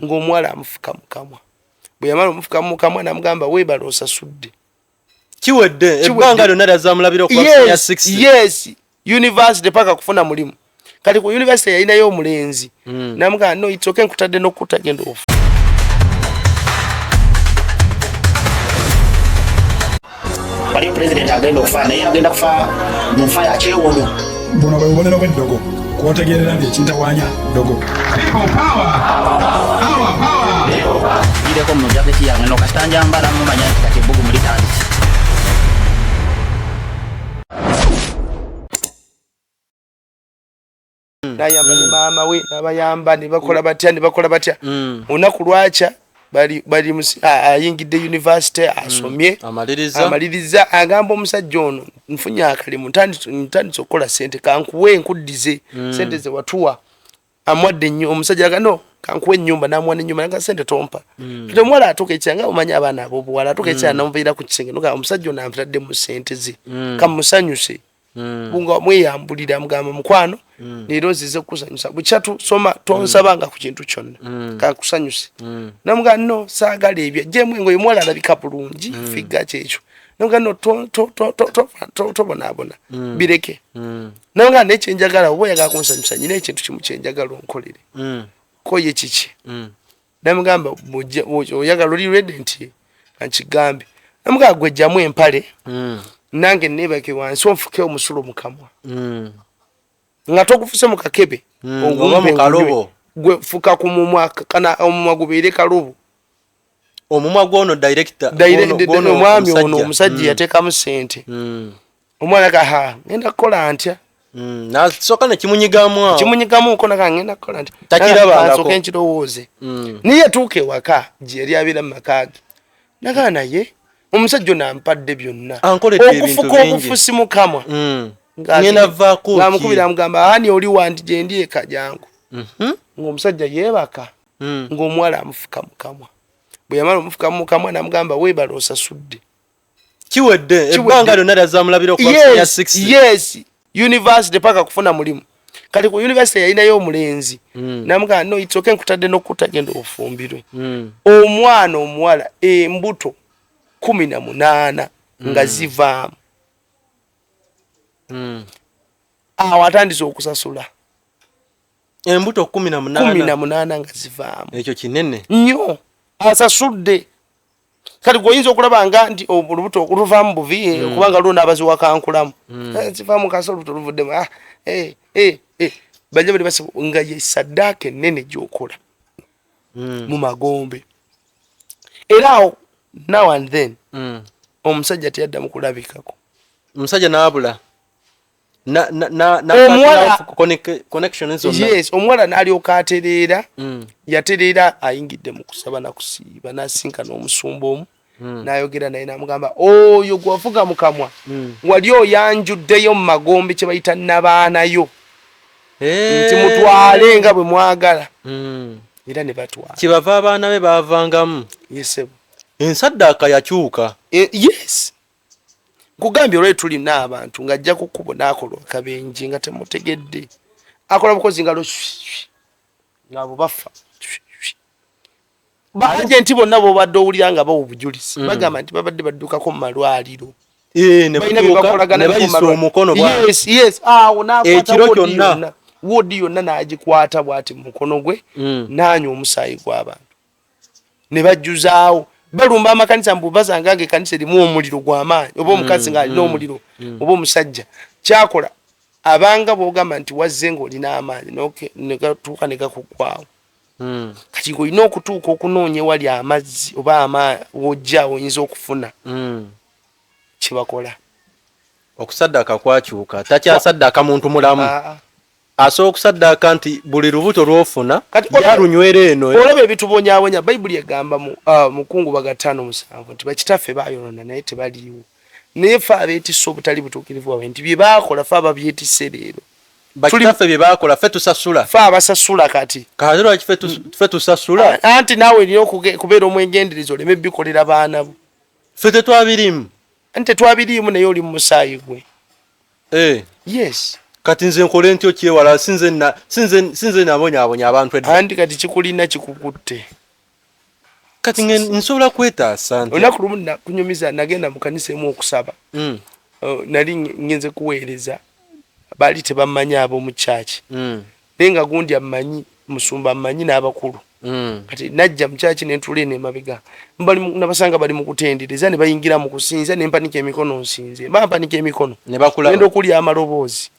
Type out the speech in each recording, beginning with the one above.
ng'omwala amufuka mukamwa bwe yamala omufuka mukamwa namugamba weebala osasudde kiwedde ebbanga lyonna lyazamulabira okuva ya 60 yes university paka kufuna mulimu kati ku university yalinayo omulenzi namugamba no it's okay nkutadde n'okutagenda ofu waliyo president agenda okufa naye agenda kufa mu nfa ya kyewono buno bwe bubonero bw'eddogo kwotegerera nti ekintawanya ddogo gireko mu jaketi yange no kasitanja mbala mumanya nti kati ebbugu mulitandise nayamba ne maama we n'abayamba ne bakola batya olunaku lwakya bali ayingidde university asomye amaliriza agamba omusajja ono nfunye akalimu ntandise okukola sente kankuwe nkuddize sente ze watuwa amwadde nnyo omusajja aga no kankuwe ennyumba n'amuwa n'ennyumba nga sente tompa kati omuwala atuuka ekyanga omanya abaana ab'obuwala atuuka ekyanga namuviira ku kisenge noga omusajja ono anfitadde mu sente ze kamusanyuse bunga mweyambulira mugamba mukwano leero nzize kukusanyusa bukyatu soma tonsabanga ku kintu kyonna kakusanyuse namuga no saagala ebyo jemwe ngo yemwala alabika bulungi figa kyekyo namuga no tobonabona bireke namuga nekyenjagala oba oyagala kunsanyusa nyina ekintu kimu kyenjagala onkolere koye kiki namugamba oyagala oli ready nti kankigambe namuga gwejjamu empale nange nebake wansi onfuke omusulo mukamwa nga tokufuse mu kakebe mu kalobo gwe fuka ku mumwa kana omumwa gubeere kalobo omumwa gwono director gwono mwami ono omusajja yateekamu sente omwana ka ngenda kukola ntya nasoka ne kimunyigamu ko naka ngenda kukola ntya takirabangako nkirowooze niye tuuke waka gye yali abeera mu makage naga naye omusajja nampadde byonna okufuka obufusi mukamwa ngena vaako ngamukubira mugamba ani oli wandi gye ndi eka jangu ng'omusajja yeebaka ng'omuwala amufuka mukamwa bwe yamala omufuka mukamwa namugamba weebala osasudde kiwedde ebbanga lyonna lyazamulabira okuva ya 60 yes university paka kufuna mulimu kati ku university yalinayo omulenzi namugamba no it's okay nkutadde n'okutagenda ofumbirwe omwana omuwala embuto 18 nga zivaamu awo atandise okusasula embuto 18 nga zivaamu ekyo kinene nnyo asasudde kati goyinza okulaba nga nti olubuto oluvaamu buvi kubanga luna abazi wakankulamu zivaamu kasa olubuto luvuddemu bajja bali basi nga ye saddaaka ennene gy'okola mu magombe era awo now and then omusajja teyaddamu kulabikako omusajja n'abula connection zonna yes omuwala n'alyoka atereera yatereera ayingidde mu kusaba na kusiiba n'asinkana omusumba omu n'ayogera naye n'amugamba oyo gwavuga mukamwa wali oyanjuddeyo mu magombe kye bayita nabaanayo nti mutwale nga bwe mwagala era ne batwala kibava abaana be baavangamu yesebo ensaddaaka yakyuka yes kugambye olwe tuli n'abantu ng'ajja kukubo n'akola akabenji nga temutegedde akola bukozi ngalo ngabo bafa banje nti bonna bobadde owulira nga bawo obujulizi bagamba nti babadde baddukako mu malwaliro ne bayisa omukono yes awo n'akwata wodi yonna n'agikwata bw'ati mu mukono gwe n'anywa omusaayi gw'abantu ne bajjuzaawo balumba amakanisa mbubazanga ekanisa erimu omuliro gw'amaanyi oba omukazi ng'alina omuliro oba omusajja kyakola abanga boogamba nti wazze ng'olina amaanyi negatuuka ne gakuggwaawo kati ng'olina okutuuka okunoonya ewali amazzi oba wojja oyinza okufuna kyebakola okusaddaaka kwakyuka takyasaddaaka muntu mulamu asobola okusaddaaka nti buli lubuto lw'ofuna yalunywera eno olaba ebitubonyaabonya bayibuli egamba mu Kungubaga 5:7 nti bakitaffe baayonona naye tebaliiwo naye ffe abeetisse obutali butuukirivu bwabwe nti bye baakola ffe ababyetisse leero bakitaffe bye baakola ffe tusasula ffe abasasula kati lwaki ffe tusasula anti naawe erina okubeera omwegendereza oleme bikolera baana bo ffe tetwabirimu anti tetwabiriimu naye oli mu musaayi gwe yes kati nze nkole ntyo kyewala sinze nabonyabonya abantu andi kati kikulina kikukutte kati nsobola kwetaasa nti olunaku lumu nakunyumiza nagenda mu kanisa emu okusaba nali ngenze kuweereza baali tebamanyi ab'omu kyaki naye nga gundi amanyi musumba amanyi n'abakulu kati najja mu kyaki nentula eno emabega nabasanga bali mu kutendereza ne bayingira mu kusinza ne mpanika emikono nsinze bampanika emikono genda okulya amaloboozi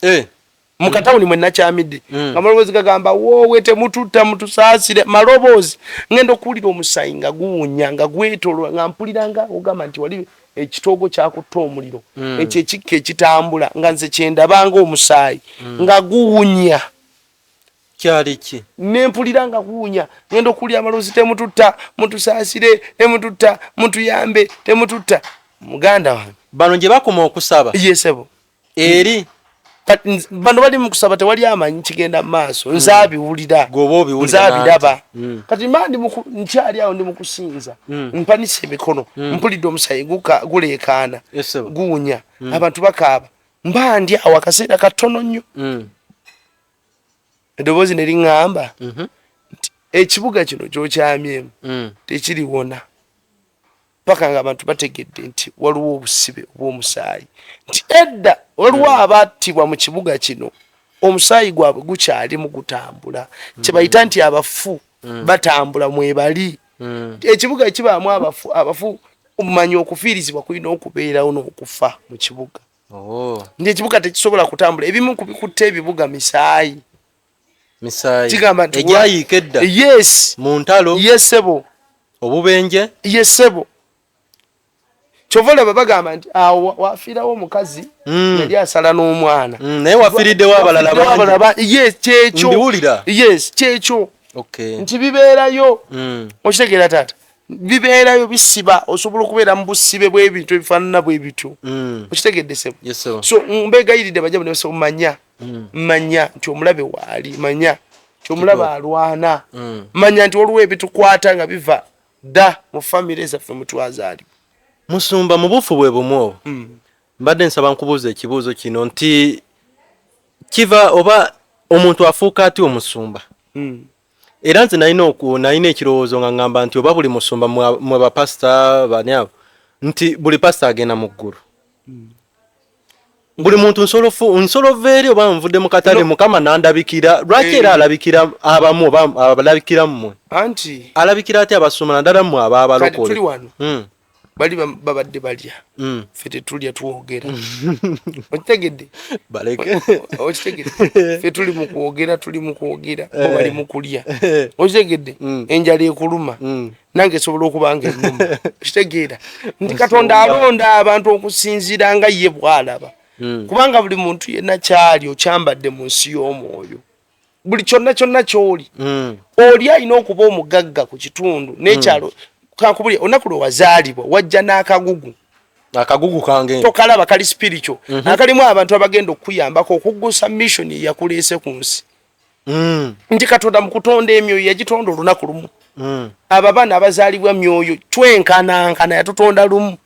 mu katawuni mwe nakyamidde amaloboozi gagamba woowe temututta mutusaasire maloboozi ngenda okuwulira omusayi nga guwunya nga gwetolwa nga mpulira nga ogamba nti wali ekitoogo kyakutta omuliro ekyo ekikka ekitambula nga nze kyendabanga omusaayi nga guwunya kyali ki nempulira nga guwunya ngenda okuwulira amaloboozi temututta mutusaasire temututta mutuyambe temututta muganda wange bano gye bakoma okusaba yesebo eri bano bali mu kusaba tewali amanyi kigenda mu maaso nzaabiwulira nzaabiraba kati mandi nkyali awo ndi mu kusinza mpanisa emikono mpulidde omusayi guleekaana guwunya abantu bakaaba mba ndi awo akaseera katono nnyo eddoboozi ne liŋŋamba nti ekibuga kino gy'okyamyemu tekiliwona paka nga abantu bategedde nti waliwo obusibe obw'omusaayi nti edda waliwo abattibwa mu kibuga kino omusaayi gwabwe gukyalimu gutambula kyebayita nti abafu batambula mwebali ekibuga ekibaamu abafu omumanyi okufiirizibwa kulina okubeerawo n'okufa mu kibuga nti ekibuga tekisobola kutambula ebimu kubikutta ebibuga misaayi kigamba nti egyayiika edda yes mu ntalo yesebo obubenje yesebo kyova olaba bagamba nti awo wafiirawo omukazi yali asala n'omwana naye wafiiriddewo abalala bangi yes kyekyo mbiwulira yes kyekyo nti bibeerayo okitegeera taata bibeerayo bisiba osobola okubeera mu busibe bw'ebintu ebifaanana bwe bityo okitegedde sebo so mbeegayiridde bajabu ne manya nti omulabe waali manya nti omulabe alwana manya nti waliwo ebitukwata nga biva dda mu famire zaffe mutwazaali musumba mu bufu bwe bumu obwo mbadde nsaba nkubuuza ekibuuzo kino nti kiva oba omuntu afuuka ati omusumba era nze nalina ekirowoozo nga ngamba nti oba buli musumba mwe bapasita bani abo nti buli pasita agenda mu ggulu buli muntu nsolovu eri oba nvudde mu katale mukama nandabikira lwaki era alabikira abamu oba alabikira mmwe anti alabikira ati abasumba naddala mmwe ababalokole bali babadde balya ffe tetulya twogera okitegedde okitegedde ffe tuli mu kwogera bo bali mu kulya okitegedde enjala ekuluma nange esobola okuba nga ennuma okitegeera nti katonda alonda abantu okusinziira nga ye bw'alaba kubanga buli muntu yenna kyali okyambadde mu nsi y'omwoyo buli kyonna ky'oli oli alina okuba omugagga ku kitundu n'ekyalo kankubulya olunaku lwe wazaalibwa wajja n'akagugu kange tokalaba kali spiritual akalimu abantu abagenda okuyambako okuggusa mission yakuleese ku nsi nti katonda mu kutonda emyoyo yagitonda olunaku lumu abo abaana abazaalibwa myoyo twenkanankana yatutonda lumu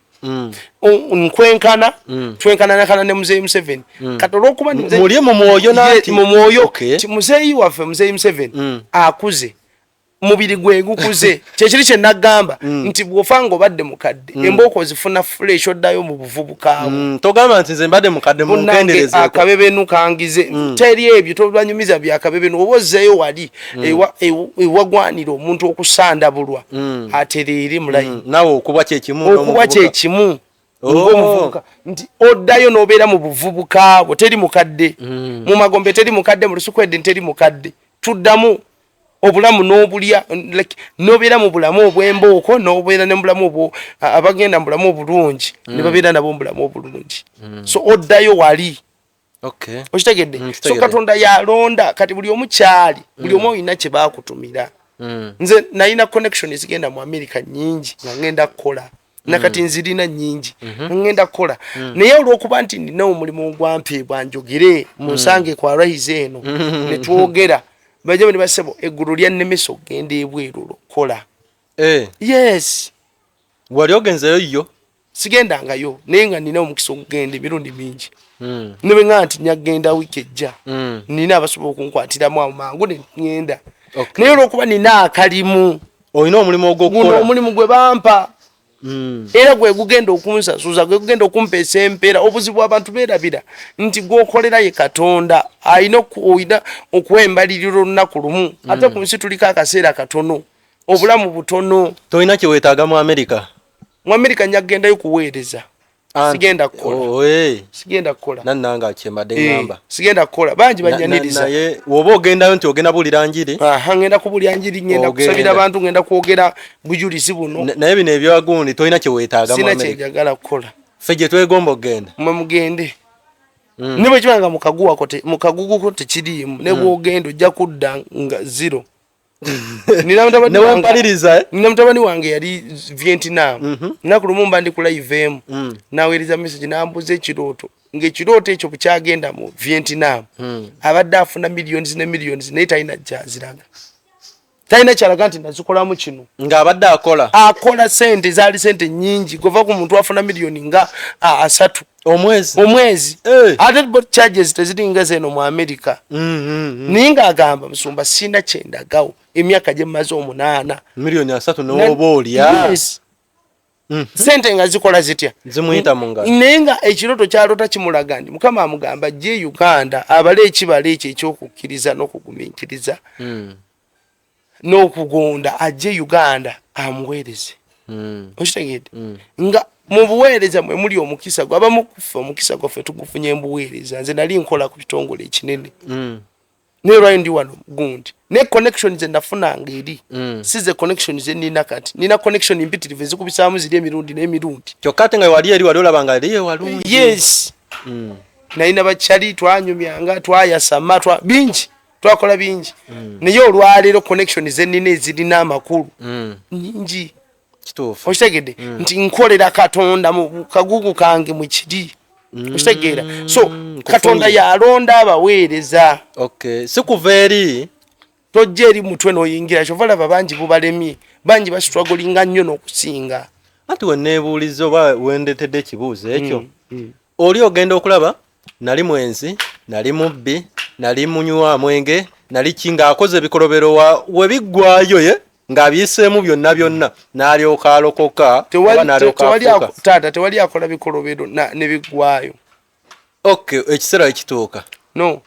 twenkanankana ne muzeeyi Museveni kati olw'okuba muli mu mwoyo mu mwoyo muzeeyi waffe muzeeyi Museveni akuze mubiri gwe gukuze kyekiri kye nagamba nti bw'ofa ng'obadde mukadde embooko zifuna fresh oddayo mu buvubukaabo togamba nti nze mbadde mukadde munkenderezeeko akabebenu kangize teri ebyo tobanyumiza byakabebenu oba ozzeeyo wali ewagwanira omuntu okusandabulwa atereere mulayini nawe okuba kyekimu ng'omuvubuka nti oddayo n'obeera mu buvubukaabo teri mukadde mu magombe teri mukadde mu lusukwedde teri mukadde tuddamu obulamu n'obulya nobeera mu bulamu obw'embooko nobeera ne mubulamu obwo abagenda mu bulamu obulungi ne babeera nabo mu bulamu obulungi so oddayo wali okitegedde so katonda yalonda kati buli omu kyali buli omu olina kye baakutumira nze nalina connection ezigenda mu America nnyingi nga ngenda kukola nakati nzirina nnyingi ngenda kukola naye olw'okuba nti nina omulimu ogwampeebwa njogere mu nsange kwa Rise eno ne twogera bajabu ne basebo eggulu lya nnemesa okugenda ebweru lokola yes wali ogenzeyo yo sigenda ngayo naye nga nina omukisa okugenda emirundi mingi nebe nga nti nyagenda wiiki ejja nina abasobola okunkwatiramu awo mangu ne ngenda naye olwokuba nina akalimu olina omulimu ogw'okukola omulimu gwe bampa era gwe gugenda okunsasuza gwe gugenda okumpeesa empeera obuzibu abantu beerabira nti gwokolera ye Katonda alina okuwa embaliriro olunaku lumu ate ku nsi tuliko akaseera katono obulamu butono tolina kyeweetaaga mu Amerika nyagendayo kuweereza sigenda kukola nannanga kyembadde ngamba sigenda kukola bangi banyaniriza naye woba ogendayo nti ogenda bulira njiri ngenda kubulya njiri ngenda kusabira abantu ngenda kwogera bujulizi buno naye bino ebyagundi tolina kyeweetaaga mu Amerika sina kyejagala kukola ffe gye twegomba okgenda mugende ne bwe kibanga mukagugu ko tekiriimu ne bwogenda ojja kudda nga zero nina mutabani wange yali Vietnam naku lumu mba ndi ku live emu naweereza message nambuza ekirooto ng'ekirooto ekyo bukyagenda mu Vietnam abadde afuna millions ne millions naye talina gyaziraga talina kyalaga nti nazikolamu kino ng'abadde akola sente zaali sente nyingi kuva ku muntu afuna miliyoni nga 3 omwezi ate charges teziringa zeno mu America naye ng'agamba Musumba sina kyendagawo emyaka gye mmaze 8 miliyoni 3 n'oba olya sente nga zikola zitya zimuyita mu ngalo naye nga ekirooto kyalota kimulaga nti Mukama amugamba gye Uganda abale ekibala ekyo ekyokukkiriza n'okugumiikiriza n'okugonda ajje Uganda amuweereze okitegedde nga mu buweereza mwe muli omukisa gwabamu kufa omukisa gwaffe tugufunye mbuweereza nze nali nkola ku kitongole ekinene ne lwayo ndi wano gundi ne connection ze nafunanga eri si ze connection ze nina kati nina connection impitirive zikubisaamu ziri emirundi n'emirundi kyokka ate nga wali eri wali olabanga eriyo walungi yes nalina bakyali twanyumyanga twayasama bingi twakola bingi naye olwaleero connection ze nina ezirina amakulu nyingi kituufu okitegedde nti nkolera Katonda mu kagugu kange mu kiri okitegera so Katonda yalonda abaweereza si kuva eri tojja eri mutwe n'oyingira kyova laba bangi bubalemye bangi basitwagolinga nnyo n'okusinga ati wenneebuuliza oba wendetedde ekibuuzo ekyo oli ogenda okulaba nali mwenzi nali mubbi nali munywa mwenge nali kinga akoze ebikolobero webiggwayo ye ng'abiyiseemu byonna n'alyoka alokoka tewali akola bikolobero ne biggwayo ekiseera ekituuka no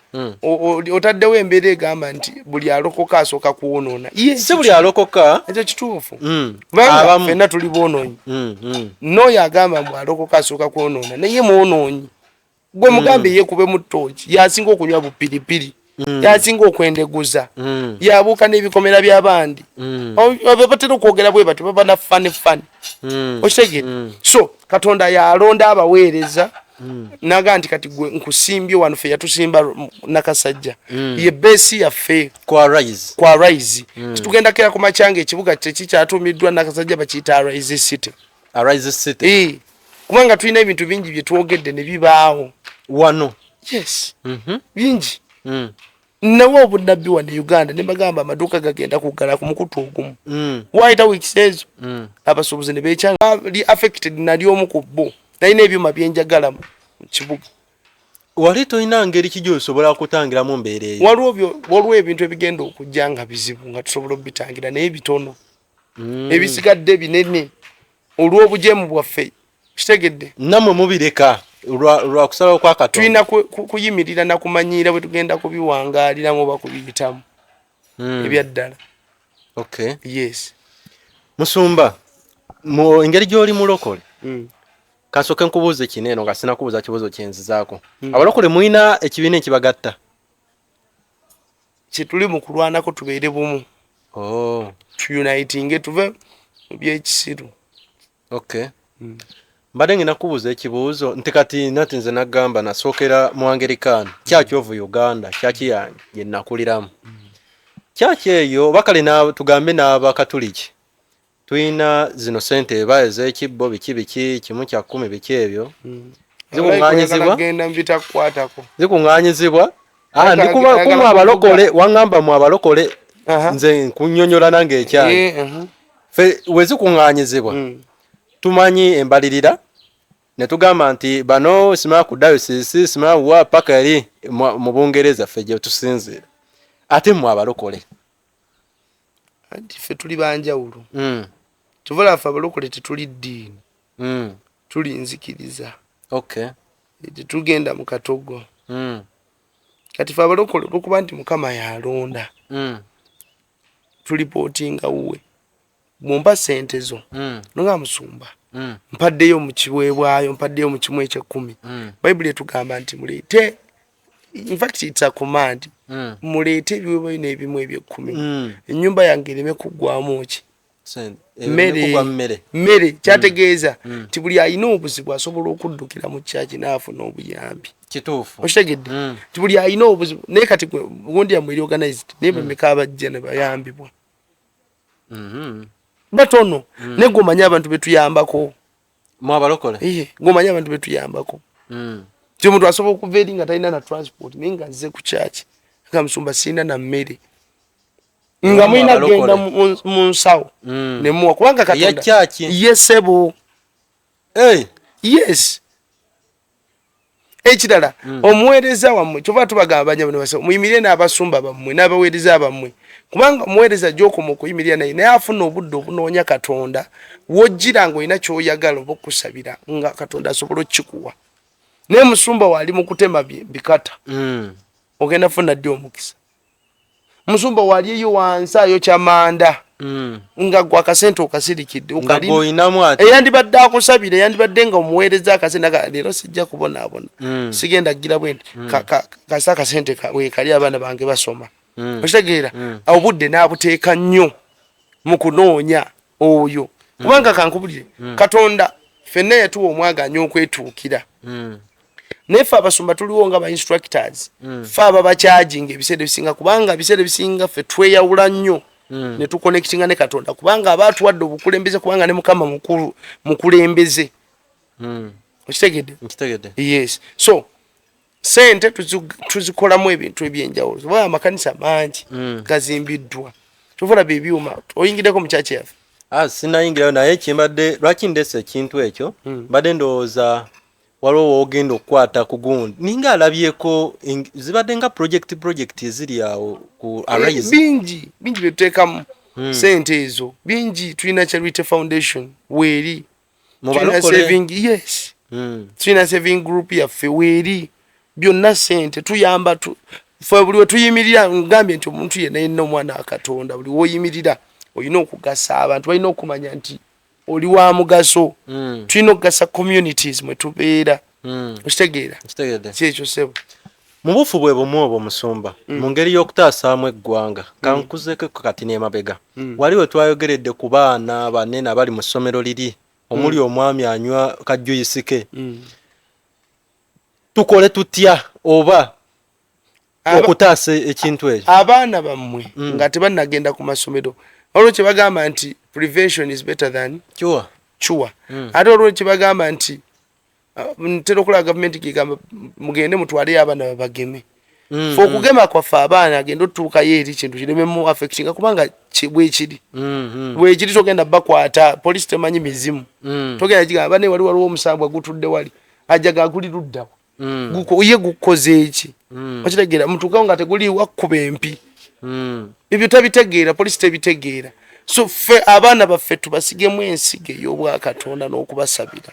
otaddewo embeera egamba nti buli alokoka asooka kuwonoona si buli alokoka ekyo kituufu kubanga ffenna tuli bwonoonyi n'oyo agamba mbu alokoka asooka kuwonoona naye mwonoonyi gwe mugambe yeekube mu ttooki yasinga okunywa bupiripiri yasinga okwendeguza yabuuka n'ebikomera by'abandi batera okwogera bwe batyo baba na fani okitegere so Katonda yalonda abaweereza naga nti kati gwe nkusimbye wano ffe yatusimba Nakasajja ye beesi yaffe kwa Rise tugenda kera ku makyanga ekibuga kyatumiddwa Nakasajja bakiyita Rise City kubanga tulina ebintu bingi bye twogedde ne bibaawo wano yes bingi nawo obunabbi wano Uganda ne bagamba amaduuka gagenda kuggala ku mukutu ogumu wayita weeks ezo abasuubuzi ne beekyanga li affected nali omu ku bo nalina ebyuma byenjagala mu kibuga wali tolina ngeri kijjo osobola kutangiramu mbeera eyo waliwo ebintu ebigenda okujja nga bizibu nga tusobola obitangira naye bitono ebisigadde binene olw'obujeemu bwaffe kitegedde nammwe mubireka lwa kusalawo kwa Katonda tulina kuyimirira na kumanyiira bwe tugenda kubiwangaaliramu oba kubiyitamu ebyaddala yes Musumba mu engeri gy'oli mulokole kasooke nkubuuze kineeno nga sina kubuuza kibuuzo kyenzizaako abalokole mulina ekibiina ekibagatta kyetuli mu kulwanako tubeere bumu tuyunitinge tuve mu byekisiru mbadde ngenda kubuuza ekibuuzo nti kati nati nze nagamba nasookera mu Anglican Church of Uganda kyaki yange gye nakuliramu kyaki eyo bakale tugambe n'Abakatuliki tulina zino sente eba ez'ekibbo biki kimu kya 10 biki ebyo zikuŋŋaanyizibwa ndikuba kumu abalokole waŋŋamba mu abalokole nze nkunyonyola nange ekyange fe we zikuŋŋaanyizibwa tumanyi embalirira ne tugamba nti bano simala ku diocese simala wa paka yali mu Bungereza ffe gye tusinzira ate mu abalokole anti ffe tuli banjawulo tuvala ffe abalokole tetuli ddiini tuli nzikiriza tetugenda mu katogo kati ffe abalokole olwokuba nti Mukama yalonda tulipootinga wuwe mumpa sente zo nonga musumba mpaddeyo mu kiweebwayo mpaddeyo mu kimu eky'ekkumi bayibuli etugamba nti muleete in fact it's a command muleete ebiweebwayo n'ebimu eby'ekkumi ennyumba yange ereme kuggwamu ki mmere kyategeeza nti buli alina obuzibu asobola okuddukira mu kyaki n'afuna obuyambi kituufu okitegedde nti buli alina obuzibu naye kati gundi yamwe eri organized naye bameka abajja ne bayambibwa batono ne gomanya abantu betuyambako mu abalokole gomanya abantu betuyambako kyo muntu asobola okuva eri nga talina na transport naye nga nze ku kyaki nga musumba sina na mmere nga mwina genda mu nsawo ne muwa kubanga Katonda yesebo yes ekirala omuweereza wammwe kyova tubagamba banyabo ne basaba muyimirire n'abasumba bammwe n'abaweereza bammwe kubanga omuweereza gy'okoma okuyimirira naye afuna obudde obunoonya Katonda wojjira ng'olina ky'oyagala oba okusabira nga Katonda asobola okikuwa naye musumba wali mu kutema bikata ogenda funa ddi omukisa musumba wali eyo wansi ayo kyamanda nga gwa akasente okasirikidde eyandibadde akusabira eyandibadde nga omuweereza akasente leero sijja kubonaabona sigenda gira bwenti kasa akasente weekali abaana bange basoma okitegeera obudde n'abuteeka nnyo mu kunoonya oyo kubanga kankubulire Katonda ffenna yatuwa omwaganya okwetuukira naye ffe abasumba tuliwo nga ba instructors ffe ababakyajinga ebiseera ebisinga kubanga ebiseera ebisinga ffe tweyawula nnyo ne tuconnectinga ne Katonda kubanga abaatuwadde obukulembeze kubanga ne Mukama mukulu mukulembeze okitegedde yes so sente tuzikolamu ebintu ebyenjawulo oba amakanisa mangi gazimbiddwa tuvula bebyuma oyingiddeko mu kyaki yaffe sinayingirayo naye kimbadde lwaki ndese ekintu ekyo mbadde ndowooza waliwo woogenda okukwata ku gundi ninga alabyeko zibadde nga project eziri awo ku Arise bingi byetuteekamu sente ezo bingi tulina Charity Foundation weeri tulina saving yes tulina saving group yaffe weeri byonna sente tuyamba ffe buli we tuyimirira ngambye nti omuntu yenna yenna omwana wa Katonda buli woyimirira olina okugasa abantu balina okumanya nti oli wa mugaso tulina okugasa communities mwe tubeera okitegeera kyekyo sebo mu bufu bwe bumu obwo musumba mu ngeri y'okutaasaamu eggwanga kankuzeko kati n'emabega wali we twayogeredde ku baana banene abali mu ssomero liri omuli omwami anywa kajjuyisike tukole tutya oba okutaasa ekintu ekyo abaana bammwe nga tebannagenda ku masomero olwo kye bagamba nti prevention is better than cure ate olwo kye bagamba nti ntera okulaga gavumenti gigamba mugende mutwaleyo abaana babageme fe okugema kwaffe abaana agenda otutuukayo eri kintu kirememu affectinga kubanga bwekiri togenda bakwata polisi temanyi mizimu togenda gigamba bane waliwo omusambwa gutudde wali ajaga guli luddawa ye gukoze eki okitegeera mutuukawo nga teguli wakkuba empi ebyo tabitegeera polisi tebitegeera so ffe abaana baffe tubasigemu ensigo ey'obwakatonda n'okubasabira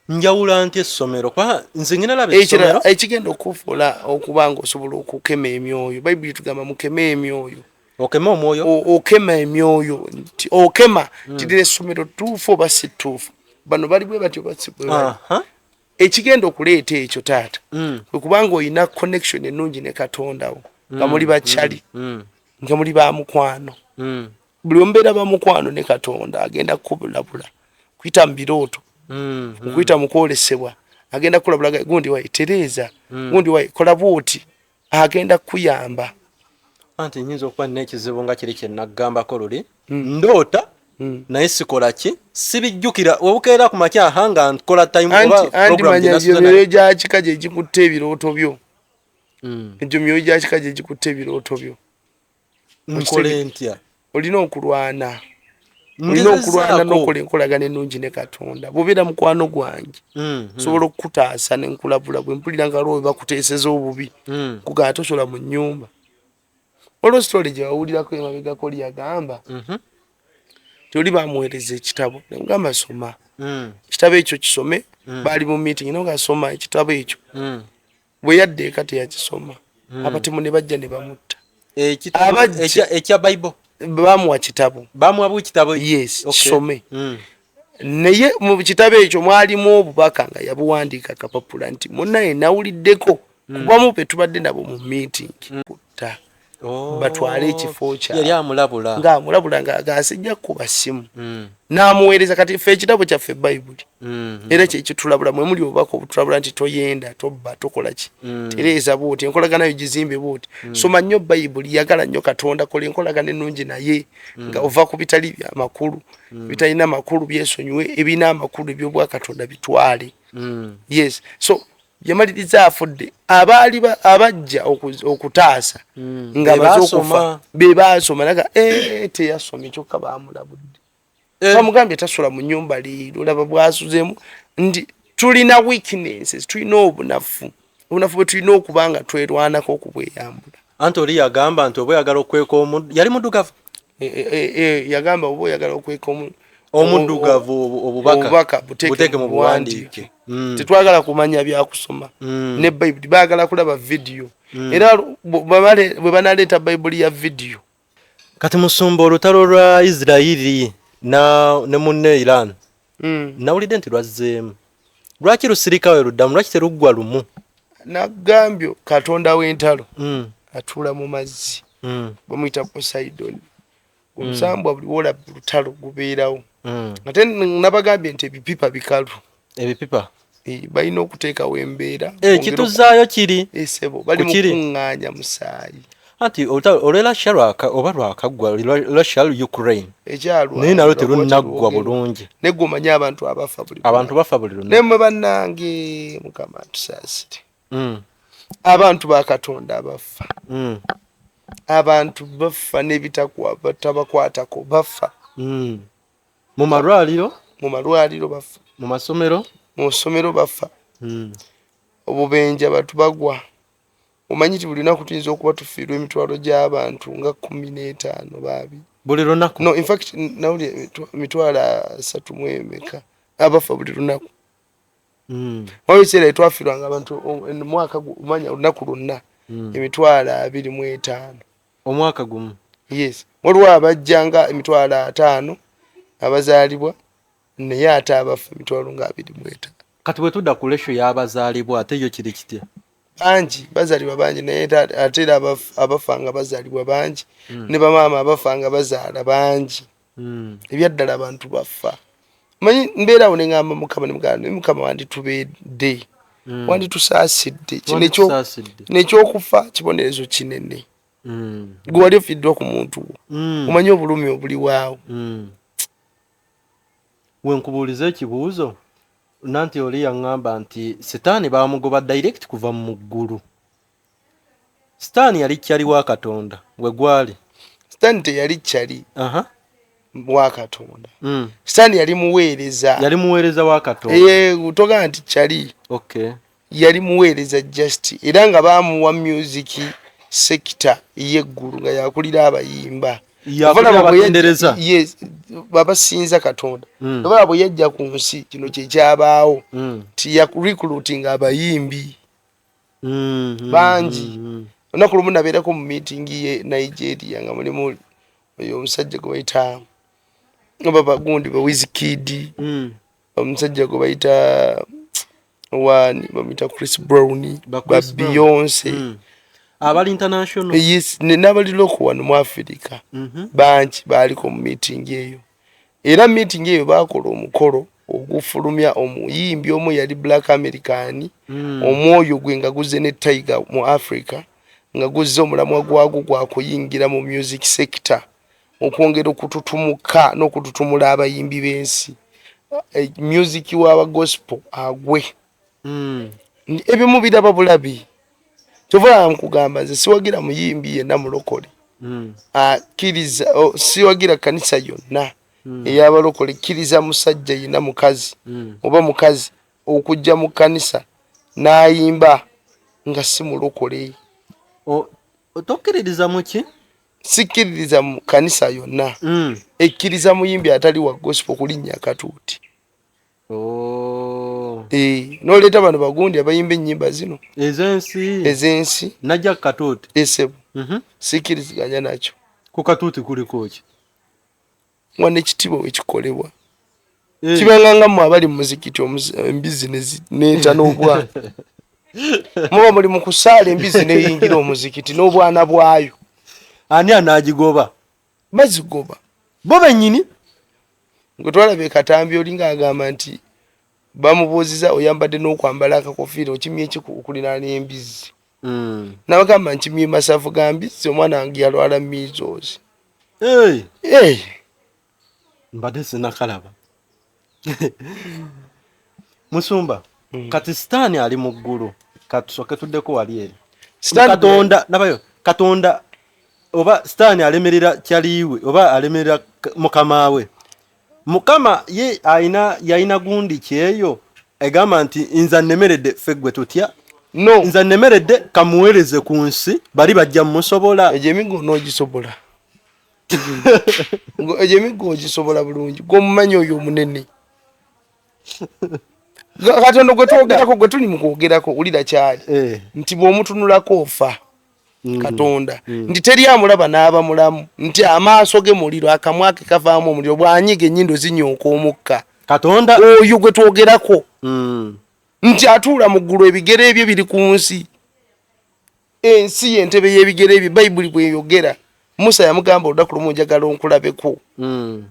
njawula nti essomero kwa nze ngina labe essomero ekigenda okufuula okuba nga osobola okukema emyoyo bayibuli tugamba mukeme emyoyo okema omwoyo okema emyoyo nti okema kirina essomero tuufu oba si tuufu bano bali bwe batyo basibwe ekigenda okuleeta ekyo taata kubanga olina connection ennungi ne Katondawo nga muli bakyali nga muli ba mukwano buli ombeera ba mukwano ne Katonda agenda kukubulabula kuyita mu birooto okuyita mu kwolesebwa agenda kukulabula gundi wayi Tereza gundi wayi kola bwoti agenda kuyamba anti nyinza okuba n'ekizibu nga kiri kye naggambako luli ndoota naye sikola ki sibijjukira obukeera ku makya hanga nkola time oba program myoyo gya kika gye gikutte ebirooto byo egyo myoyo gya kika gye gikutte ebirooto byo nkole ntya olina okulwana olina okulwana n'okola enkolagana ennungi ne Katonda bw'obeera mukwano gwange sobola okukutaasa ne nkulabula bwe mpulira nga lwo bakuteeseza obubi kugamba tosola mu nnyumba olwo story gye wawulirako emabegako lyagamba toli bamuweereza ekitabo nemugamba soma ekitabo ekyo kisome baali mu meeting nogasoma ekitabo ekyo bwe yadde eka teyakisoma abatemu ne bajja ne bamutta ekya Bible bamuwa kitabo yes kisome naye mu kitabo ekyo mwalimu obubaka nga yabuwandiika kapapula nti munnaye nawuliddeko kubamu pe tubadde nabo mu meeting kutta batwale ekifo kya yali amulabula nga asijja kuba simu n'amuweereza kati ffe ekitabo kyaffe Bayibuli era kyekitulabula mwe muli obubaka obutulabula nti toyenda tobba tokola ki tereeza bwoti enkolagana yo gizimbe bwoti soma nnyo Bayibuli yagala nnyo Katonda kola enkolagana ennungi naye nga ova ku bitali bya makulu bitalina makulu byesonyiwe ebina amakulu ebyobwa Katonda bitwale yes so yamaliriza afudde abaali abajja okutaasa nga bazokufa be basoma naga teyasomye kyokka bamulabudde bamugambye tasula mu nnyumba leero laba bwasuzemu ndi tulina weaknesses tulina obunafu bwe tulina okuba nga twerwanako okubweyambula anti oli yagamba nti oba oyagala okweka omuntu yali muddugavu yagamba oba oyagala okweka omuddugavu obubaka buteeke mu buwandiike tetwagala kumanya byakusoma ne Bayibuli baagala kulaba video era bwe banaleeta Bayibuli ya video kati musumba olutalo lwa Isirairi ne munne Iran nawulidde nti lwazzeemu lwaki lusirikawe luddamu lwaki teruggwa lumu nagambyo Katonda w'entalo atuula mu mazzi bamuyita Poseidon omusambwa buli woolaba olutalo gubeerawo ate nabagambye nti ebipipa bikalu ebipipa balina okuteekawo embeera kituzaayo kiri esebo bali mukuŋŋaanya musaayi anti olw'Russia oba lwakaggwa Russia Ukraine naye nalwo terunnaggwa bulungi negwe omanyi abantu bafa buli lunaku naye mwe bannange Mukama atusaasire abantu ba Katonda abafa abantu bafa n'ebitabakwatako bafa mu malwaliro bafa mu masomero bafa obubenja batu bagwa omanyi ti buli lunaku tuyinza okuba tufiirwa emitwalo gy'abantu nga 15 baabi buli lunaku no in fact nawuli emitwalo 3 mu emeka abafa buli lunaku waliwo ekiseera twafiirwanga abantu omwaka omanya olunaku lwonna emitwalo 25 omwaka gumu yes waliwo abajjanga emitwalo 5 abazaalibwa naye ate abafa emitwalo nga 25 kati bwe tudda ku lesho y'abazaalibwa ate yo kiri kitya bangi bazaalibwa bangi naye ate era abafa nga bazaalibwa bangi ne bamaama abafa nga bazaala bangi ebyaddala abantu bafa manyi mbeerawo ne ngamba Mukama ne Mukama wanditubeedde wanditusaasidde nekyokufa kibonerezo kinene gwe wali ofiddwa ku muntu omanyi obulumi obuli waawo wenkubuuliza ekibuuzo nanti oli yaŋŋamba nti sitaani bamugoba direct kuva mu ggulu sitaani yali kyali wa Katonda we gwali sitaani teyali kyali wa Katonda sitaani yali muweereza wa Katonda toga nti kyali yali muweereza just era nga bamuwa music sector yeggulu nga yakulira abayimba yes babasinza Katonda baba bwe yajja ku nsi kino kye kyabaawo ti ya recruiting abayimbi bangi onaku lumu nabeerako mu meeting ye Nigeria nga mulimu oyo omusajja gwe bayita baba gundi ba Wizkid omusajja gwe bayita wani bamita Chris Brown ba Beyonce abali international yes n'abali local wano mu Africa bangi baliko mu meeting eyo era meeting eyo bakola omukolo ogufulumya omuyimbi omu yali Black American omwoyo gwe nga guze ne Tiger mu Africa nga guzze omulamwa gwago gwakuyingira mu music sector okwongera okututumuka n'okututumula abayimbi b'ensi music w'aba gospel agwe ebimu biraba bulabi tovaa nkugamba nze siwagira muyimbi yenna mulokole akiriza siwagira kanisa yonna eyabalokole kkiriza musajja yina mukazi oba mukazi okujja mu kanisa n'ayimba nga si mulokole. Tokkiririza muki? Sikkiririza mu kanisa yonna. Ekkiriza muyimbi atali wa gospel kulinnya Katuuti. Noleeta bano bagundi abayimba ennyimba zino ezensi najja Katuuti esebo sikkiriziganya nakyo. Ku Katuuti kuliko ki? Wane ekitiibwa wekikolebwa kibanganga mu abali mu muzikiti embizinesi neeta n'obwana muba muli mu kusaala embizi neyingira omuzikiti n'obwana bwayo. Ani anaagigoba? Bazigoba bo bennyini. Gwe twalaba Katambi olinga agamba nti bamubuuziza oyambadde n'okwambala akakofiira okimye ekikulinaana embizi. Nabagamba nkimye masavu ga mbizi omwana wange yalwala measles. Mbadde sinakalaba. Musumba kati sitaani ali mu ggulu katusooke tuddeko wali eri. Katonda nabayo Katonda oba sitaani alemerera kyaliiwe oba alemerera mukama we. Mukama ye yayina gundi kyeyo egamba nti nza nnemeredde ffe gwe tutya. No. Nza nnemeredde kamuweereze ku nsi bali bajja mmusobola. Egyo emigo n'ogisobola. Egyo emigo ogisobola bulungi. Gw'omumanyi oyo omunene. Katonda gwe twogerako gwe tuli mu kwogerako ulira kyali. Nti bw'omutunulako ofa. Katonda nti teri amulaba n'aba mulamu nti amaaso ge muliro akamwa ke kavaamu omuliro bw'anyiga ennyindo zinyooka omukka. Katonda oyo gwe twogerako nti atuula mu ggulu ebigere ebyo biri ku nsi. Ensi y'entebe y'ebigere ebyo Bayibuli bw'eyogera. Musa yamugamba olunaku lumu njagala onkulabeko.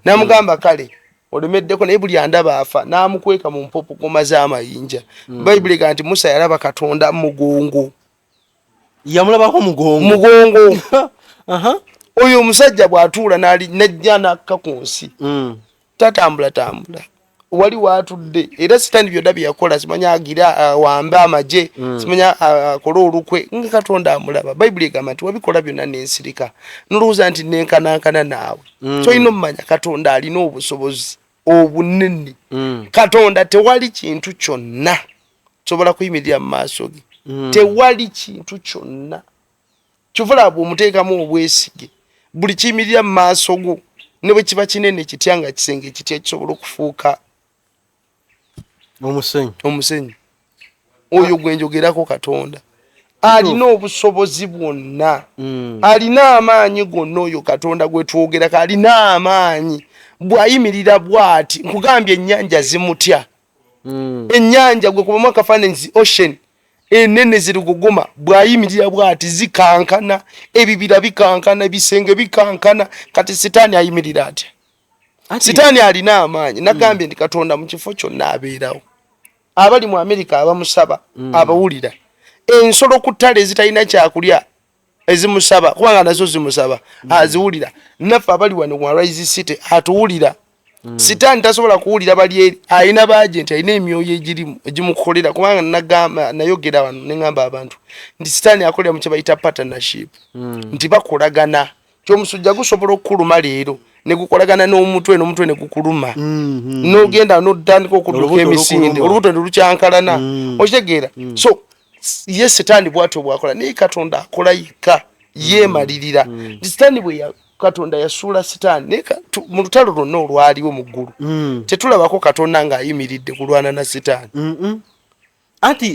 N'amugamba kale olemeddeko naye buli andaba afa n'amukweka mu mpopogoma z'amayinja. Bayibuli ega nti Musa yalaba Katonda mugongo. Yamulabako mugongo. Oyo omusajja bw'atuula n'ajja n'akka ku nsi. Tatambula. Wali watudde era sitaani byonna bye yakola simanya agira wamba amaje simanya akola olukwe nga Katonda amulaba. Bayibuli egamba nti wabikola byonna n'ensirika n'olowooza nti nenkanankana naawe. Kyolina omumanya Katonda alina obusobozi obunene. Katonda tewali kintu kyonna kyobola kuyimirira mu maaso ge. Tewali kintu kyonna kyovula bw'omuteekamu obwesige buli kiyimirira mu maaso go ne bwe kiba kinene kitya nga kisenge ekitya kisobola okufuuka omusenyu. Oyo gwe njogerako Katonda alina obusobozi bwonna. Alina amaanyi gonna oyo Katonda gwe twogerako alina amaanyi. Bw'ayimirira bw'ati nkugambye ennyanja zimutya. Ennyanja gwe kubamu akafaananyi ocean enene ziriguguma bw'ayimirira bw'ati zikankana ebibira bikankana ebisenge bikankana. Kati sitaani ayimirira atya? Sitaani alina amaanyi. Nagambye ndi Katonda mu kifo kyonna abeerawo. Abali mu Amerika abamusaba abawulira ensolo ku ttale ezitalina kyakulya ezimusaba kubanga nazo zimusaba aziwulira. Naffe abali wano mu Rise City atuwulira. Sitaani tasobola kuwulira bali eri alina baagenti alina emyoyo egimukolera kubanga nayogera wano ne ngamba abantu nti sitaani akolera mu kye bayita partnership nti bakolagana. Kyomusujja gusobola okukuluma leero ne gukolagana n'omutwe ne gukuluma n'ogenda n'otandika okudduka emisinde olubuto ne lukyankalana okitegeera. So ye sitaani bw'atyo bw'akola naye Katonda akola yekka yeemalirira. Sitaani bwe Katonda yasuula sitaani naye mu lutalo lwonna olwaliwo mu ggulu tetulabako Katonda ng'ayimiridde kulwana na sitaani.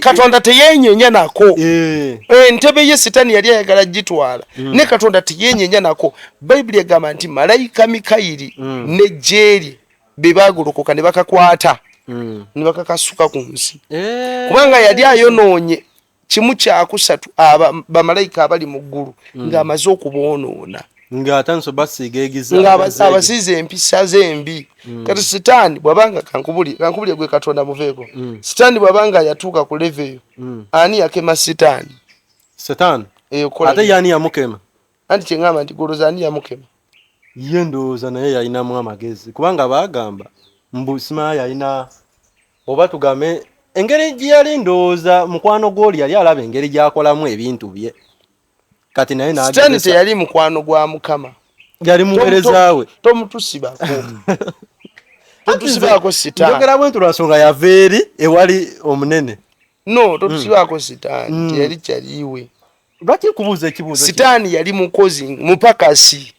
Katonda teyeenyenya nako. Entebe ye sitaani yali ayagala gitwala ne Katonda teyeenyenya nako. Bayibuli egamba nti malayika Mikayiri ne jeeri be baagolokoka ne bakakwata ne bakakasuka ku nsi kubanga yali ayonoonye kimu kyakusatu bamalayika abali mu ggulu ng'amaze okuboonoona. Ng'atanso basiiga egiza abasiize empisa zembi. Kati sitaani bw'abanga kankubulye gwe Katonda muveeko. Sitaani bw'abanga yatuuka ku level ani yakema sitaani? Sitaani ate yani yamukema anti kyengamba nti goloza ani yamukema? Ye ndowooza naye yalinamu amagezi kubanga baagamba mbu Simaaya yalina oba tugambe engeri gye yali ndowooza mukwano gw'oli yali alaba engeri gy'akolamu ebintu bye. Kati naye Sitaani teyali mukwano gwa Mukama. yali muwerezawe tomutusibako totusibako sitaani njogera bwentu lwansonga yava eri ewali omunene no totusibako sitaani yali kyaliwe lwaki kubuuza ekibuuzo sitaani yali mukozi mupakasi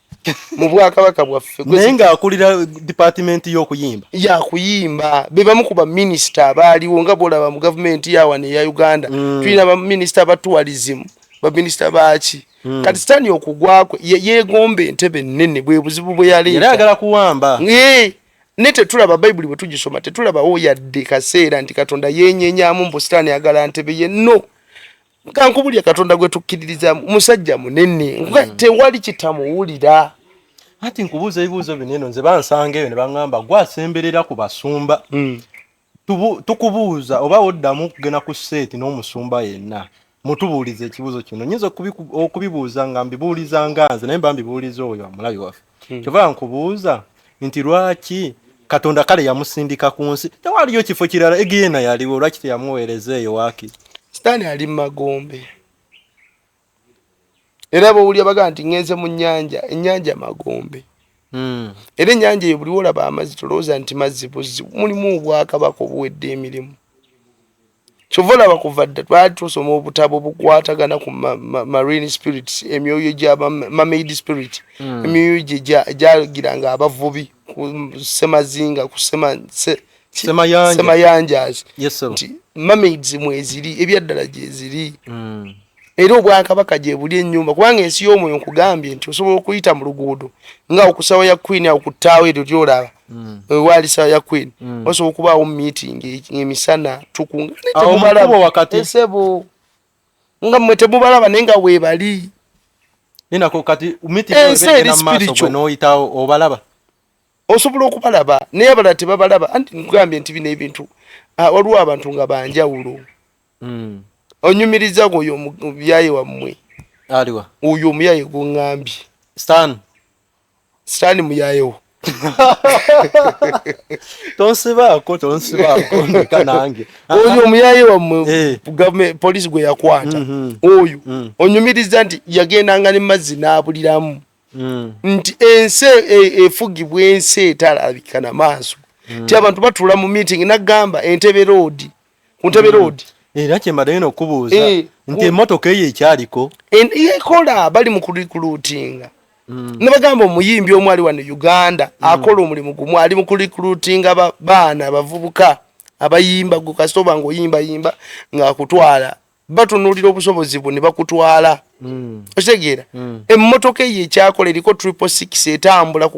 mu bwakabaka bwaffe naye ng'akulira department y'okuyimba yakuyimba be bamu ku baminisita abaaliwo nga bwolaba mu gavumenti yawane eya uganda tulina baminisita ba tourism baminisita baaki kati sitaani okugwakwe yeegomba entebe nnene bwe buzibu bwe yaleeta era ayagala kuwamba ne tetulaba bayibuli bwe tugisoma tetulabawo yadde kaseera nti katonda yeenyenyaamu mbu sitaani ayagala ntebe ye no kankubulya katonda gwe tukkiririza musajja munene tewali kitamuwulira ati nkubuuza ebibuuzo bineno nze bansanga eyo ne baŋŋamba gwasemberera ku basumba tukubuuza oba oddamu okugenda ku seeti n'omusumba yenna mutubuuliza ekibuuzo kino nyinza okubibuuza nga mbibuuliza nga nze naye mba mbibuuliza oyo amulabi waffe kyova nkubuuza nti lwaki katonda kale yamusindika ku nsi tewaliyo kifo kirala egiyena yaliwo lwaki teyamuweereza eyo waaki sitaani ali mu magombe era bawulya bagaa nti ŋŋenze mu nnyanja ennyanja magombe era ennyanja eyo buli wolaba amazzi tolowooza nti mazzi buzibu mulimu obwakabaka obuwedde emirimu kyova olaba kuva dda twali tusoma obutabo bukwatagana ku marine spirits emyoyo gy'abamaid spirit emyoyo gye gyagiranga abavubi ku semazinga ku semayanjazi nti mermaids mweziri ebyaddala gyeziri era obwakabaka gye buli ennyumba kubanga ensi y'omwoyo nkugambye nti osobola okuyita mu luguudo nga okusawo ya queen awo ku ttaawo eryo gyolaba waali sawa ya queen osobola okubaawo meeting emisana tukungaesebo nga mmwe temubalaba naye nga weebali ensi eri spiritual obalaba osobola okubalaba naye abalala tebabalaba anti nkugambye nti bino ebintu waliwo abantu nga banjawulo onyumiriza oyo omubyaye wammwe aliwa oyo omuyaye goŋŋambye sitaani muyayewo tonsibaako ndeka nange oyo omuyaye wammwe poliisi gwe yakwata oyo onyumiriza nti yagendanga ne mazzi n'abuliramu nti ensi efugibwa ensi etalabika na maaso nti abantu batuula mu meeting nagamba Entebbe Road ku Entebbe Road era kyembadde n'okubuuza nti emmotoka eyo ekyaliko yekola bali mu kulikuluutinga ne bagamba omuyimbi omu ali wano Uganda akola omulimu gumu ali mu kulikuluutinga baana abavubuka abayimba gwe kasita oba ng'oyimbayimba ng'akutwala batunuulira obusobozi bwo ne bakutwala okitegeera emmotoka eyo ekyakola eriko 666 etambula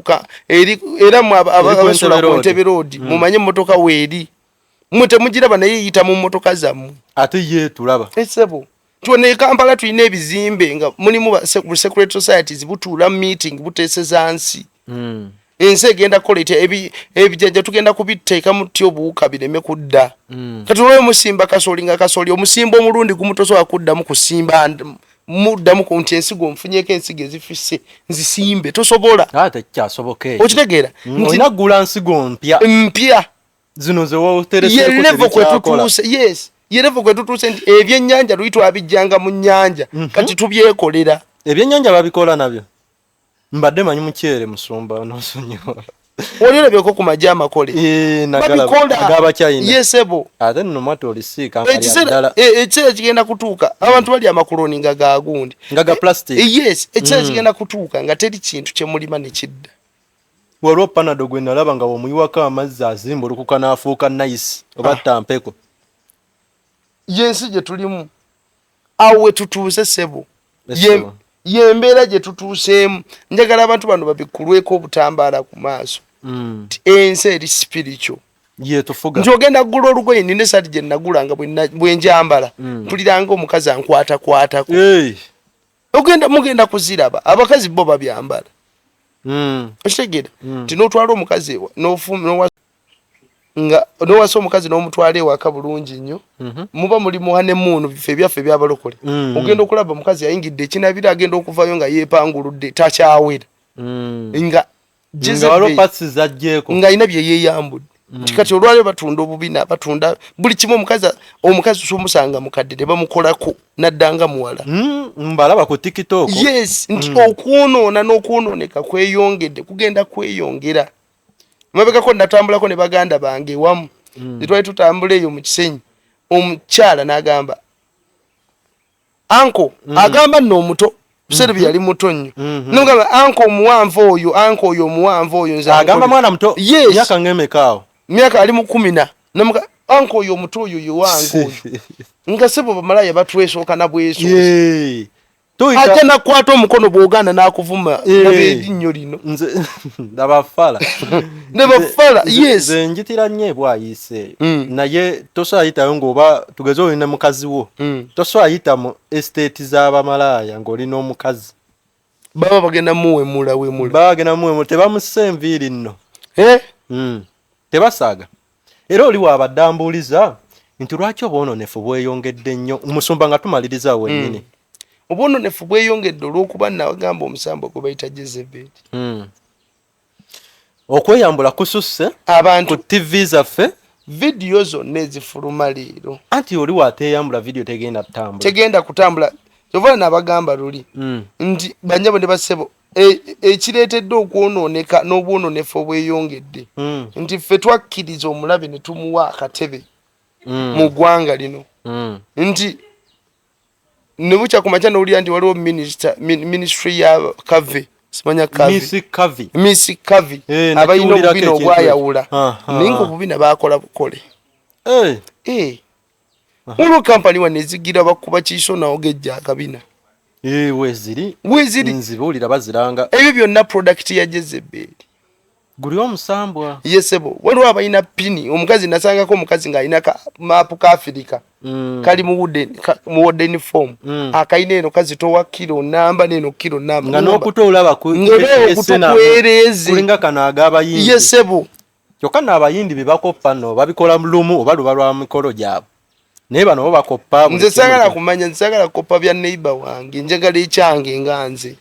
era abasula ku Entebbe Road mumanye emmotoka weeri mmwe temugiraba naye eyita mu mmotoka zammwe ate ye tulaba esebo twone e Kampala tulina ebizimbe nga mulimu secret societies butuula meeting buteeseza nsi ensi egenda kukola ebijjajja tugenda kubiteeka mu tyo obuwuka bireme kudda kati olwoyo musimba kasooli nga kasooli omusimba omulundi gumutosobola kuddamu kusimba muddamu ku nti ensigo onfunyeko ensigo ezifisse nzisimbe tosobola tekyasoboka okitegeera olina ggula nsigo mpya zino zewotereseeko kwetutuuse yes yerevo kwetutuuse nti ebyennyanja luli twabijjanga mu nnyanja kati tubyekolera ebyennyanja babikola nabyo mbadde manyi mukyere musumba nosonyiwa olyolebyeko ku majja amakole agabachina yesebo ate nno mwate olisiika ekiseera kigenda kutuuka abantu bali amakoloni nga gagundi nga ga plastic yes ekiseera kigenda kutuuka nga teri kintu kyemulima ne kidda waliwo panado gwe nalaba nga bw'omuyiwako amazzi azimba olukuka n'afuuka nice oba tampeko yensi gye tulimu awo we tutuuse sebo yembeera gye tutuuseemu njagala abantu bano babikulweko obutambaala ku maaso ensi eri spiritual nti ogenda kugula olugoye nina esaati gye nagula nga bwenjambala mpuliranga omukazi ankwatakwatako mugenda kuziraba abakazi bo babyambala okitegeera nti n'otwala omukazi nowasa omukazi n'omutwala ewaka bulungi nnyo muba muli muhanemuunu bife byaffe byabalokole ogenda okulaba omukazi yayingidde ekinabira agenda okuvayo nga yeepanguludde takyawera nga alina bye yeeyambudde kati olwale batunda obubina batunda buli kimu omukazi somusanga mukadde bamukolako naddanga muwala mbalaba ku TikTok yes nti okunoona n'okunooneka kweyongedde kugenda kweyongera mabegako natambulako ne baganda bange wamu twali tutambula eyo mu Kisenyi omukyala n'agamba anko agamba nno omuto Serbia yali muto nnyo n'agamba anko omuwanvu oyo nze agamba mwana muto myaka ng'emekaawo myaka ali mu 10 namuka anko oyo omuto oyo wangu nga sebo bamalaya batwesooka na bweso ate nakwata omukono bw'oganda n'akuvuma nabedinnyo lino nabafala yes nze njitira nnyo bwayise naye tosobola ng'oba tugeze olina mukazi wo tosobola yita mu estate z'abamalaya ng'olina omukazi baba bagenda muwemula tebamussa enviiri nno tebasaaga era oli waabadambuuliza nti lwaki obwononefu bweyongedde nnyo Musumba nga tumaliriza wennyini obwononefu bweyongedde olw'okuba nabagamba omusambo gwe bayita Jezebeli okweyambula kususse abantu ku TV zaffe vidiyo zonna ezifuluma leero anti oli wateeyambula vidiyo tegenda kutambula kyova nabagamba luli nti banyabo ne basebo ekireetedde okwonooneka n'obwononefu obweyongedde nti ffe twakkiriza omulabe ne tumuwa akatebe mu ggwanga lino nti ne bukya ku makya n'owulira nti waliwo ministry ya Kave simanya Miss Kavi abayina obubina obwayawula naye ng'obubina baakola bukole olwo kampani wano ezigira bakuba kiiso nawogejja akabina weziri nzibuulira baziranga ebyo byonna product ya Jezebeli guli omusambwa yesebo waliwo abalina pini omukazi nasangako omukazi ng'alina maapu ka Afirika kali mu wooden form akayina eno kazitowa kilo namba neno kilo namba nga n'okuto olaba kulinga kano ag'abayindi yesebo kyokka n'abayindi bye bakoppa nno babikola lumu oba luba lwa mikolo gyabwe naye bano bo bakoppa nze sagala kumanya nsagala koppa bya neighbor wange njagala ekyange nga nze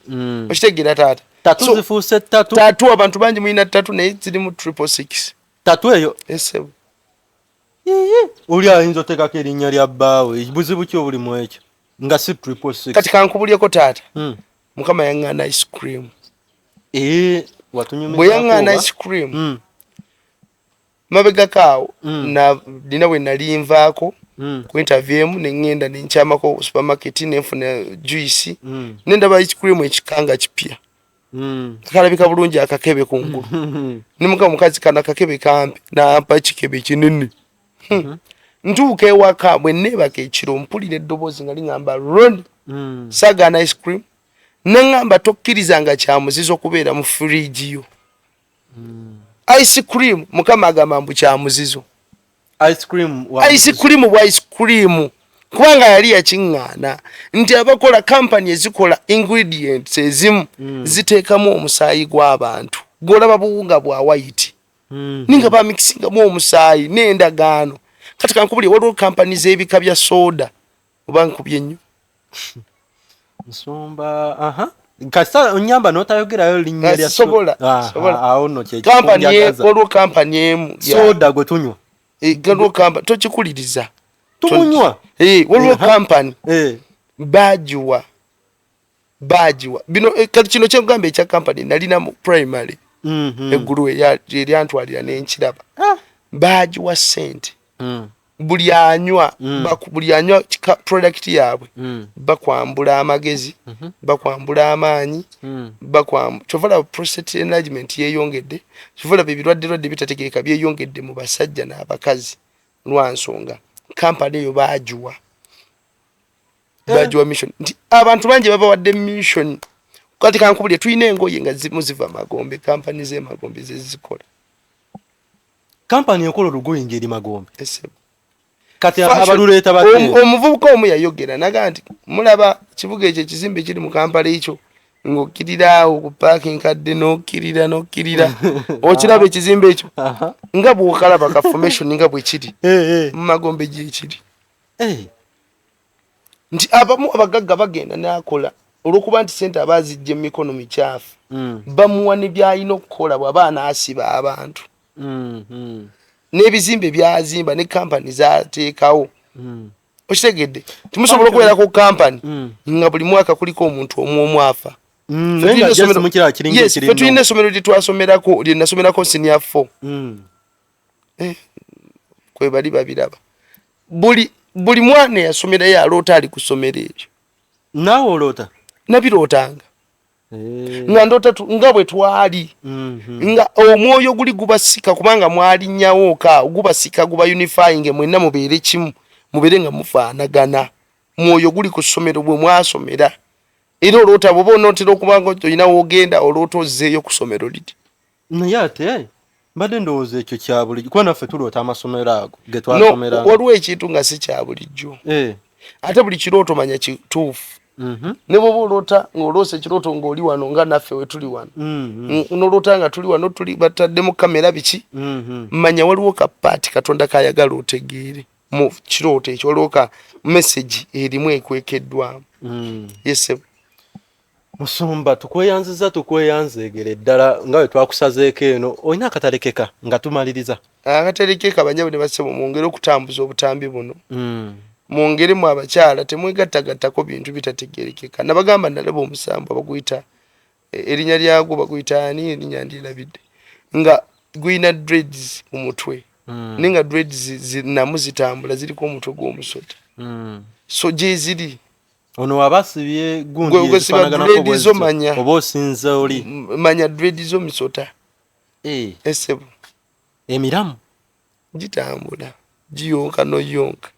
okitegeera taata tatu zifuuse tatu abantu bangi mulina tatu naye ziri mu 666 tatu eyo esebo oli ayinza oteekako erinnya lya bbaawe buzibu ki obuli mu ekyo nga si 666 kati kankubulyeko taata mukama yaŋŋaana ice cream bwe yaŋŋaana ice cream mabegakaawo nina bwe nali nvaako ku interview emu neŋŋenda nenkyamako supermarket nenfuna juice nendaba ice cream ekikanga kipya kalabika bulungi akakebe kungulu nimuka omukazi kana akakebe kampi nampa ekikebe kinene ntuuka ewaka bwe neebaka ekiro mpulira eddoboozi nga liŋŋamba Ron saagaana ice cream neŋŋamba tokkirizanga kyamuzizo okubeera mu fridge yo ice cream mukama agamba mbu kyamuzizo ice cream bwa ice cream kubanga yali yakiŋŋaana nti abakola kampani ezikola ingredients ezimu ziteekamu omusaayi gw'abantu gw'olaba buwunga bwa white ninga bamikisingamu omusaayi n'endagaano kati kankubulye waliwo kampani z'ebika bya soda oba nkubye nnyo Musumba kasa onyamba notayogerayo linnya lya sobola awo no kye waliwo kampani emu soda gwe tunywa galiwo kampani tokikuliriza tumunywa waliwo kampani bajiwa bino kati kino kyengamba ekya kampani nalina mu primary eggulu eryantwalira n'enkiraba bajiwa sente buli anywa product yaabwe bakwambula amagezi bakwambula amaanyi kyovala prostate enlargement yeyongedde kyovala ebirwadde bitategeeka byeyongedde mu basajja n'abakazi lwansonga kampani eyo bajuwa mission nti abantu bangi babawadde mission kati kankubulye tulina engoye nga ziva Magombe kampani z'emagombe zezikola kampani ekola olugoye ngeri Magombe kati abaluleeta bate omuvubuka omu yayogera naga nti mulaba kibuga ekyo ekizimbe kiri mu Kampala ekyo ng'okkirira awo ku parking kadde n'okkirira okiraba ekizimbe ekyo nga bw'okalaba ka formation nga bwe kiri mu Magombe gyekiri nti abamu abagagga bagenda n'akola olw'okuba nti sente abazijja mu mikono mikyafu bamuwa ne by'alina okukola bw'aba anaasiba abantu n'ebizimbe byazimba ne kampani zateekawo okitegedde timusobola okubeera ku kampani nga buli mwaka kuliko omuntu omu afa fe tulina essomero lye twasomerako lye nasomerako senior 4 kwe bali babiraba buli mwana eyasomerayo aloota ali ku ssomero eryo naawe oloota nabirootanga nga ndoota nga bwe twali nga omwoyo guli gubasika kubanga mwalinnyawo ka gubasika guba unifying mwenna mubeere kimu mubeere nga mufaanagana mwoyo guli ku ssomero bwe mwasomera era oloota bwoba onootera okubanga olina woogenda oloota ozzeeyo ku ssomero liti naye ate mbadde ndowooza ekyo kya bulijjo kuba naffe tuloota amasomero ago ge twasomera waliwo ekintu nga si kya bulijjo ate buli kirooto manya kituufu ne bwoba oloota ng'oloose ekirooto ng'oli wano nga naffe we tuli wano noloota nga tuli wano tuli bataddemu kamera biki manya waliwo kapaati katonda kayagala otegeere mu kirooto ekyo waliwo ka message erimu ekwekeddwamu yesebo Musumba tukweyanzegere ddala nga bwe twakusazeeko eno olina akatalekeka nga tumaliriza akatalekeka banyabu ne basebo mwongere okutambuza obutambi buno mwongeremu abakyala temwegattagattako bintu bitategerekeka nabagamba nalaba omusambu abaguyita erinnya lyagwo baguyita ani erinnya ndirabidde nga guyina dreads mu mutwe nenga dreads namu zitambula ziriko omutwe gw'omusota so gye ziri ono abasibye gundi ezifaanaganako zo manya oba osinza oli manya dread zo misota esebo emiramu gitambula giyonka noyonka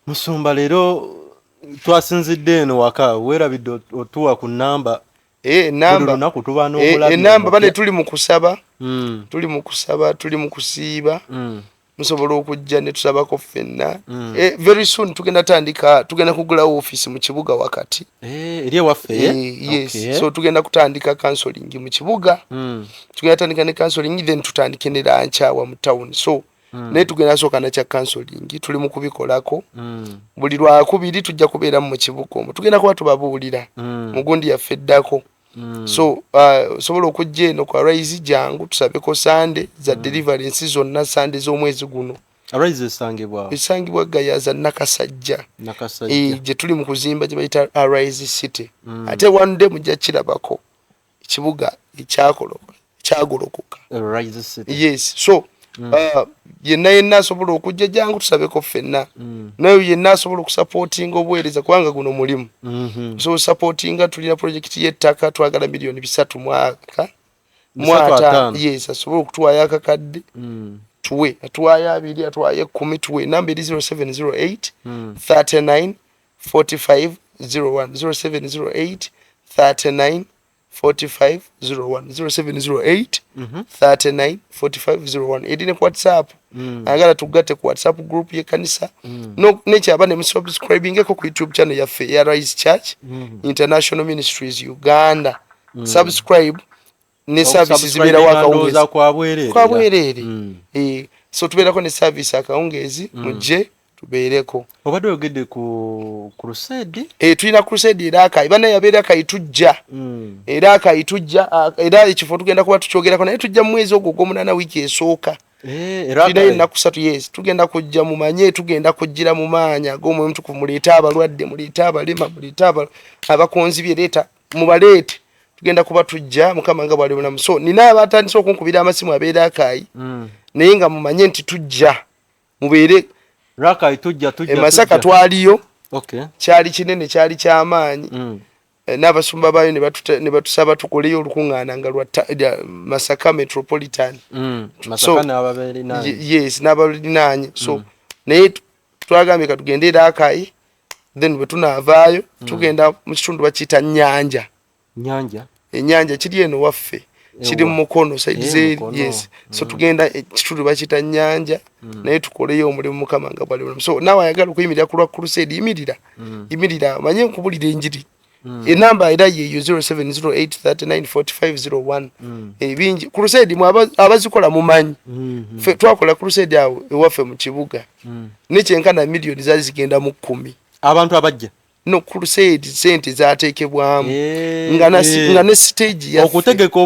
Musumba leero twasinzidde eno waka weerabidde otuwa ku namba enamba bane tuli mu kusaba tuli mu kusiiba musobola okujja ne tusabako ffenna very soon tugenda kugula office mu kibuga wakati eri ewaffe yes so tugenda kutandika counseling mu kibuga tugenda tandika ne counseling then tutandike ne lanchawa mu town so naye tugenda soka na kya counseling tuli mu kubikolako buli lwakubiri tujja kubeera mu kibuga omwo tugenda kuba tubabuulira mugundi yafeddako so sobola okujja eno kwa Rise jangu tusabeko Sunday za deliverance zonna Sunday z'omwezi guno Rise esangibwa Gayaza Nakasajja gye tuli mu kuzimba gye bayita Rise City ate one day mujja kirabako ekibuga ekyagolokoka Rise City yes so yenna asobola okujja jangu tusabeko ffenna naye yenna asobola okusupportinga obuweereza kubanga guno mulimu so supportinga tulina project y'ettaka twagala milioni 3 mwaka yes asobola okutuwaayo akakadde tuwe atuwaayo 2 atuwaayo 10 tuwe namba eri 0708 39 45 01 0708 39 45 01 0708 39 45 01 edine ku WhatsApp agala tugatte ku WhatsApp group ye kanisa no nekyaba ne subscribing ko ku YouTube channel yaffe ya Rise Church International Ministries Uganda subscribe ne services zibera waka kwa bwerere so tubeerako ne service akawungezi mujje tubeereko obadde ogedde ku crusade tulina crusade era bana yabeera kayitujja era kayitujja era ekifo tugenda kuba tukyogerako naye tujja mu mwezi ogwo gw'omunana wiki esooka tulina ennaku 3 yes tugenda kujja mumanye tugenda kujjira mu maanya g'omwoyo omutukuvu muleeta abalwadde muleeta abalema muleeta abakonzi byereeta mubaleete tugenda kuba tujja mukama nga bwali bulamu so nina abatandise okunkubira amasimu abeera akayi naye nga mumanye nti tujja mubeere Raka tujja Masaka twaliyo kyali kinene kyali kyamaanyi n'abasumba bayo ne batusaba tukoleyo olukungaana nga lwa Masaka Metropolitan Masaka n'ababerinaanye yes n'ababerinaanye so naye twagambye katugende era akayi then bwe tunaavaayo tugenda mu kitundu bakiyita Nyanja kiri eno waffe kiri mu mukono side zeri yes so tugenda kitundu bakiyita Nyanja naye tukoleyo omulimu mukama nga bwali bulamu so nawe ayagala okuyimirira ku lwa crusade yimirira manye nkubulira enjiri enamba era yeyo 0708394501 ebingi crusade mu abazikola mumanyi fe twakola crusade awo ewaffe mu kibuga nekyenkana milioni zali zigenda mu 10 abantu abajja no crusade sente zatekebwamu nga ne stage ya okutegeka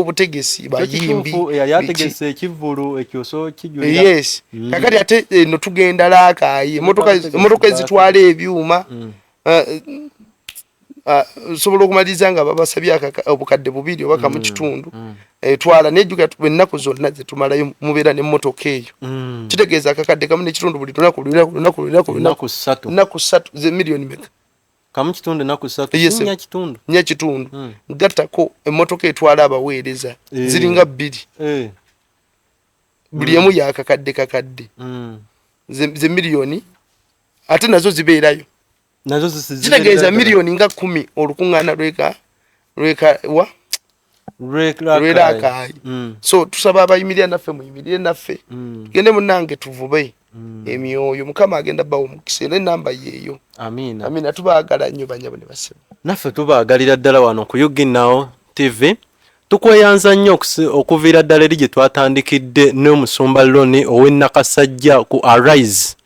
obutegesi bayimbi yategese ekivulu ekyoso kijulira yes kakati ate no tugenda lakayi motoka ezitwala ebyuma sobola okumaliza nga babasabye obukadde bubiri obaka mu kitundu twala nejuka ennaku zonna zetumalayo mubeera n'emmotoka eyo kitegeeza akakadde kamu n'ekitundu buli lunaku 3 ze miliyoni meka kamu kitundu ennaku 3 nya kitundu gattako emmotoka etwala abaweereza ziringa 2 buli emu yakakadde ze miliyoni ate nazo zibeerayo zitegeeza miliyoni nga 10 olukuŋŋaana lwelakayi so tusaba abayimirira naffe muyimirire naffe tugende munange tuvube emyoyo mukama agenda bawo mukisa era enamba yeeyo amina tubaagala nnyo banyabo ne basema naffe tubaagalira ddala wano ku UGNOW TV tukweyanza nnyo okuviira ddala eri gye twatandikidde n'omusumba Loni ow'Ennakasajja ku Arise.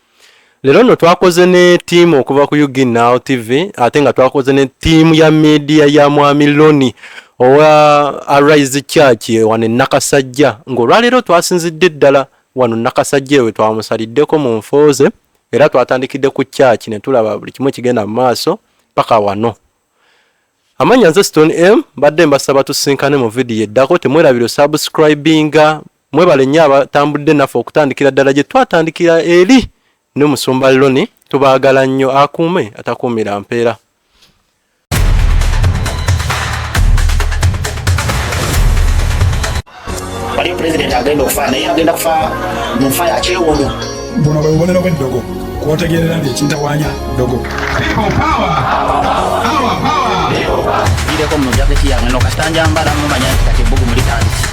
Lero no twakoze ne team okuva ku UGNOW TV ate nga twakoze ne team ya media ya Mwami Loni owa Arise Church wane Nakasajja ng'olwaleero twasinzidde ddala wano Nakasajja we twamusaliddeko mu nfooze era twatandikidde ku church ne tulaba buli kimu kigenda mu maaso paka wano. Amanya nze Stone M badde mbasaba tusinkane mu video eddako temwerabire subscribinga mwebale nnyo abatambudde naffe okutandikira ddala gye twatandikira eri n'omusumba Loni tubaagala nnyo akuume atakuumira mpeera. waliyo president agenda okufa naye agenda kufa mu nfa ya kyewono buno bwe bubonero bw'eddogo kwotegerera nti ekintawanya ddogo ireko mu jaketi yange no kasitanja mbala mumanya nti kati ebbugu mulitandise